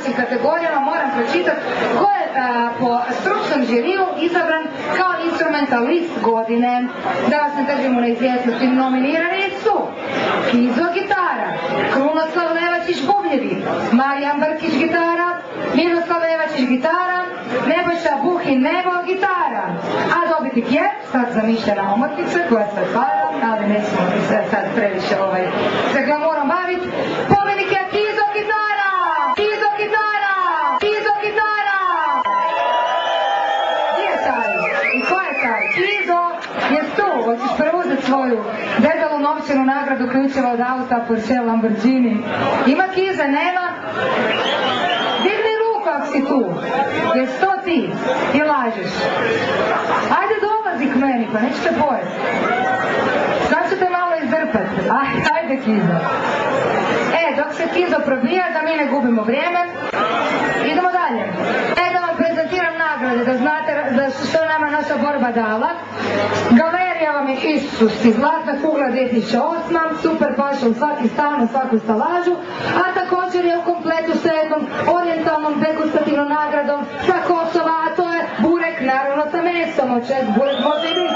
našim kategorijama moram pročitati ko je po stručnom žiriju izabran kao instrumentalist godine. Da vas ne držimo na izvjesnosti, nominirani su Kizo gitara, Krunoslav Levačić bubnjevi, Marijan Brkić gitara, Miroslav Levačić gitara, Nebojša Buhin Nebo gitara. A dobitnik je sad zamišljena omotnica koja se otvara, ali nećemo se sad previše se glamorom baviti. Pobjednik je Kizo gitara! Kizo gitara! Kizo gitara! Gdje je taj? I ko je taj? Kizo je tu. Hoćeš preuzeti svoju dedalu novčanu nagradu ključeva od auta Porsche Lamborghini. Ima Kize? Nema? Digni ruku ako si tu. Jer to ti. I lažeš. Ajde dolazi k meni, pa nećete pojeti. Sad ću te malo izdrpati. Ajde Kizo. Dok se Kizo probija, da mi ne gubimo vrijeme, idemo dalje. Da vam prezentiram nagrade, da znate što je nama naša borba dala. Galerija vam je Isus i Zlatna kugla 2008, super paša u svaki stan, u svaku stalažu, a također je u kompletu sa jednom orijentalnom degustativnom nagradom sa Kosova, a to je burek, naravno sa mesom, od čeg burek može biti.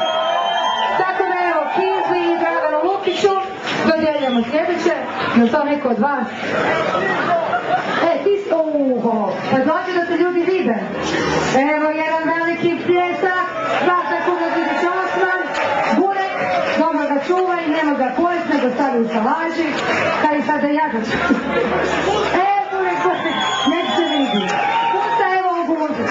Tako da evo, Kizu i Draganu Lukiću dodjeljujemo sljedeće. Je to neko od vas? Ti si... Pa znači da se ljudi vide. Evo jedan veliki pljesak, Zlatna kugla 2008, burek, dobro ga čuva i nema ga pojest, nego stavi u salaži, kad i sada ja ga čuva. Burek, nek se vidi. Pusta evo u guzu.